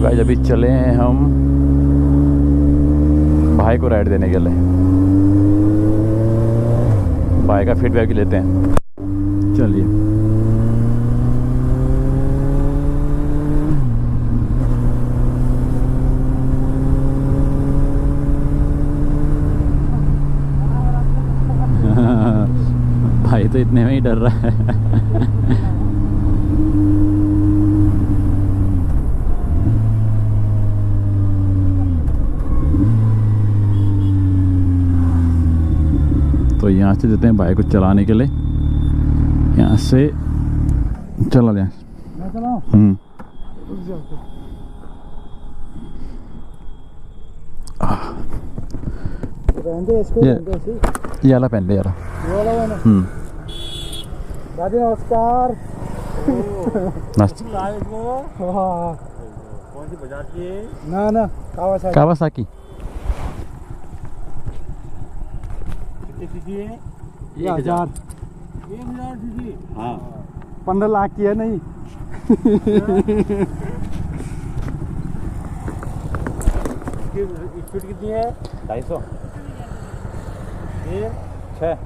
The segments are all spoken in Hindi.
तो गाइस अभी चले हैं हम भाई को राइड देने के लिए। भाई का फीडबैक लेते हैं। चलिए भाई तो इतने में ही डर रहा है। तो यहाँ से देते हैं बाइक को चलाने के लिए। यहाँ से चला लें। ये वाला पहन ले यार। दादी नमस्कार। कौन सी बजाज की है? ना कावासाकी। कितनी सीसी है? 1000 सीसी। हाँ 15 लाख की है नहीं। स्पीड कितनी है? 250। 6।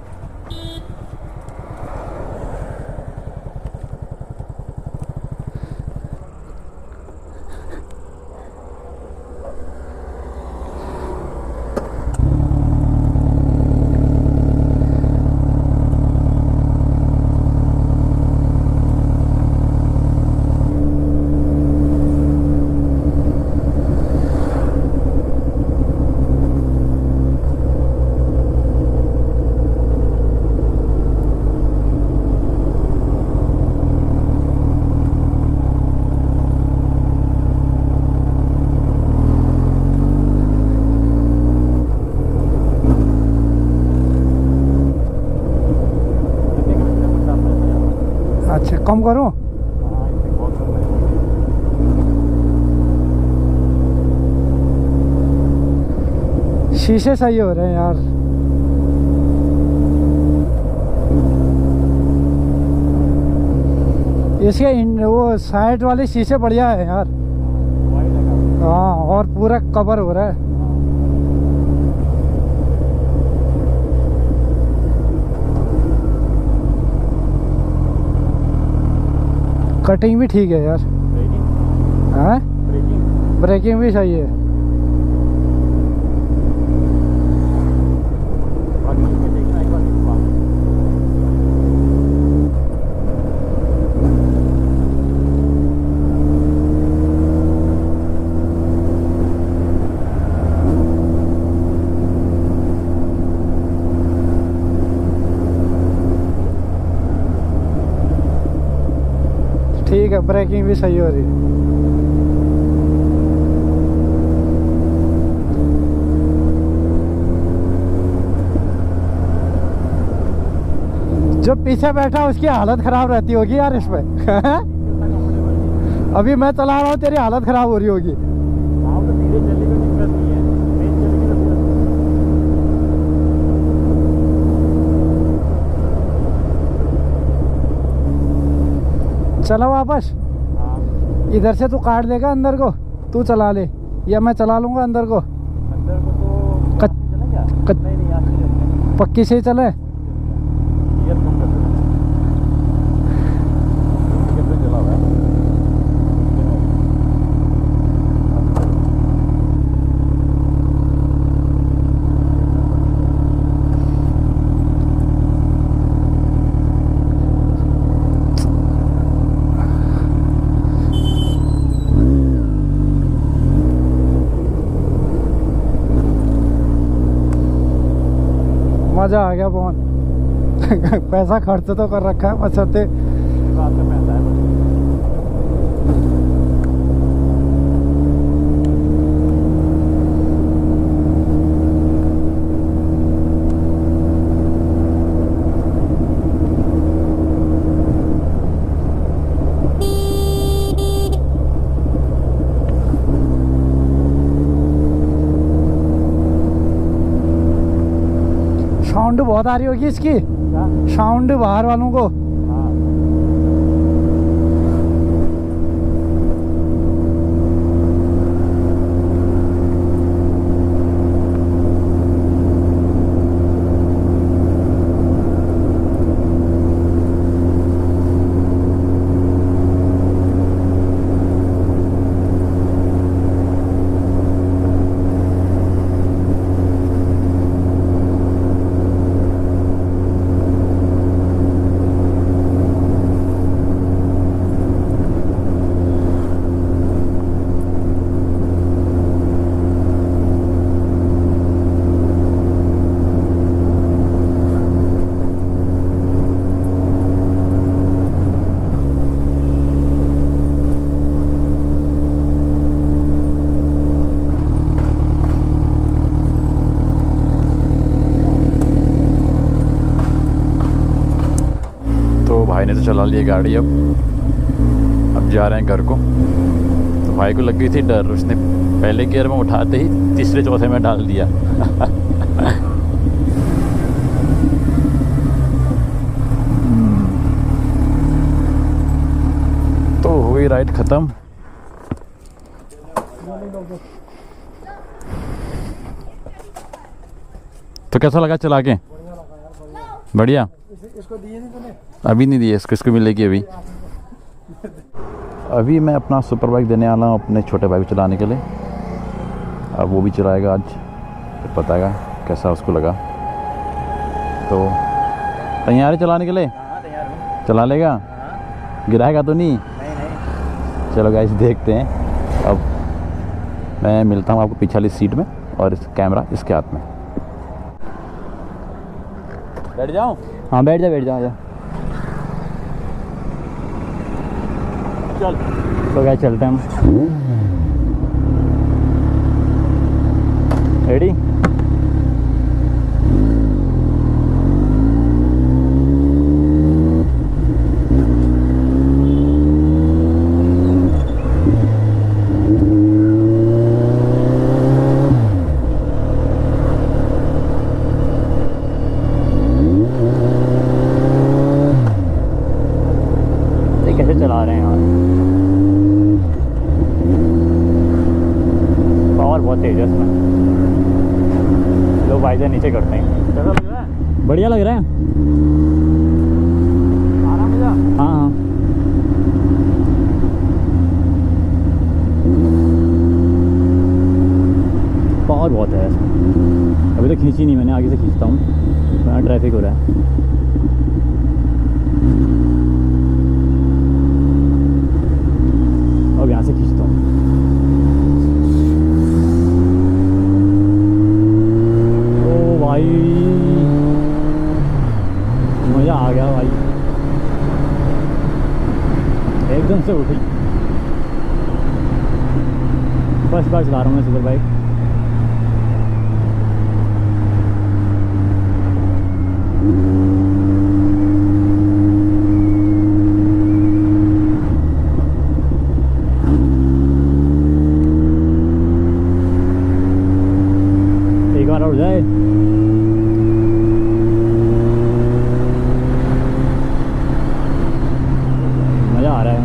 अच्छा कम करो। शीशे सही हो रहे हैं यार। इसके वो साइड वाले शीशे बढ़िया है यार। हाँ और पूरा कवर हो रहा है। कटिंग भी ठीक है यार। हाँ ब्रेकिंग भी सही है। ठीक है ब्रेकिंग भी सही हो रही है। जो पीछे बैठा उसकी हालत खराब रहती होगी यार इसमें। अभी मैं चला रहा हूँ तेरी हालत खराब हो रही होगी। चलो वापस। इधर से तू काट देगा अंदर को, तू चला ले या मैं चला लूंगा अंदर को। अंदर को तो नहीं, पक्की से ही चले। मजा आ गया बहुत। पैसा खर्च तो कर रखा है बचते। साउंड बहुत आ रही होगी इसकी। साउंड बाहर वालों को। से चला लिया गाड़ी। अब जा रहे हैं घर को। तो भाई को लग गई थी डर, उसने पहले गियर में उठाते ही तीसरे चौथे में डाल दिया। तो हो गई राइड ख़त्म। तो कैसा लगा चला के? बढ़िया। इसको दिए नहीं तूने? अभी नहीं दिए, इसको मिलेगी अभी। अभी मैं अपना सुपर बाइक देने वाला हूँ अपने छोटे भाई को चलाने के लिए। अब वो भी चलाएगा आज, फिर बताएगा कैसा उसको लगा। तो तैयार है चलाने के लिए? हाँ तैयार हूँ। चला लेगा? हाँ। गिराएगा तो नहीं? नहीं। चलो गाइस देखते हैं। अब मैं मिलता हूँ आपको पीछे वाली सीट में और इस कैमरा इसके हाथ में। बैठ जाऊँ? हाँ बैठ जा चल। तो क्या चलते हैं हम। रेडी? कैसे चला रहे हैं यार, पावर बहुत तेज है इसमें। लोग वाइजर नीचे करते हैं। कैसा लग रहा है? बढ़िया लग रहा है। आराम मजा। हाँ हाँ पावर बहुत है इसमें। अभी तो खींची नहीं मैंने, आगे से खींचता हूँ। वहाँ ट्रैफिक हो रहा है। अब यहाँ से खींचता हूँ। ओ भाई मज़ा आ गया भाई, एकदम से उठी। फर्स्ट बार चला रहा हूँ मैं सुपर बाइक। एक बार उड़ जाए मज़ा आ रहा है।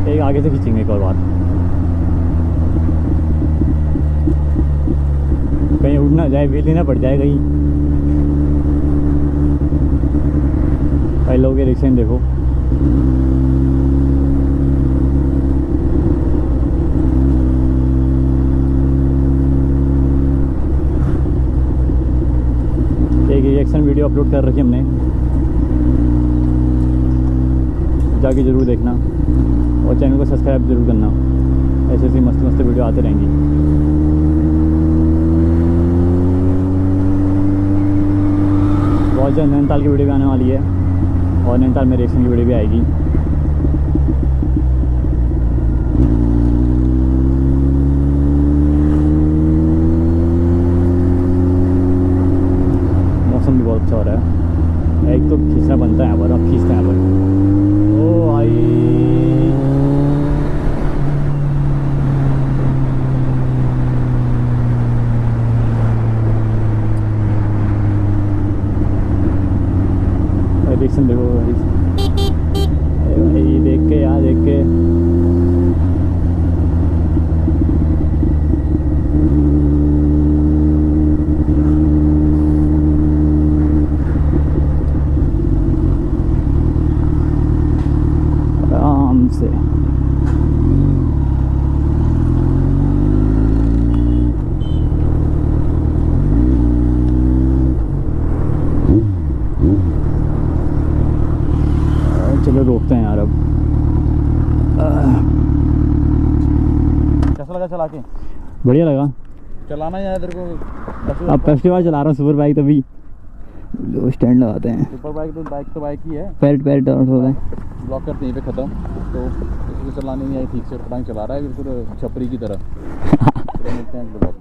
एक आगे से खींचेंगे एक और बार, कहीं उड़ ना जाए, व्हील ही ना पड़ जाए कहीं। भाई लोग ये रिक्शा देखो, एक रिएक्शन वीडियो अपलोड कर रखी हमने, जाके ज़रूर देखना और चैनल को सब्सक्राइब जरूर करना। ऐसे ऐसी मस्त मस्त वीडियो आते रहेंगी। बहुत जल्द नैनीताल की वीडियो भी आने वाली है और नैनीताल में रिएक्शन की वीडियो भी आएगी। मौसम भी बहुत अच्छा हो रहा है। एक तो खींचना बनता है यहाँ पर, अब खींचते हैं यहाँ पर। ओ भाई रिएक्शन देखो भाई, देख के यार, देख के आराम से। चलो रोकते हैं यार अब। कैसा लगा चला के? बढ़िया लगा। चलाना यार इधर को। अब फर्स्ट बार चला रहा हूँ सुपर बाइक, तभी जो स्टैंड लगाते हैं। सुपर बाइक तो बाइक ही है, पैर डाउन होता है। ब्लॉक करते यहीं पे ख़त्म। तो इसको चलाने नहीं आई ठीक से, पटांग चला रहा है बिल्कुल छपरी की तरह। मिलते हैं।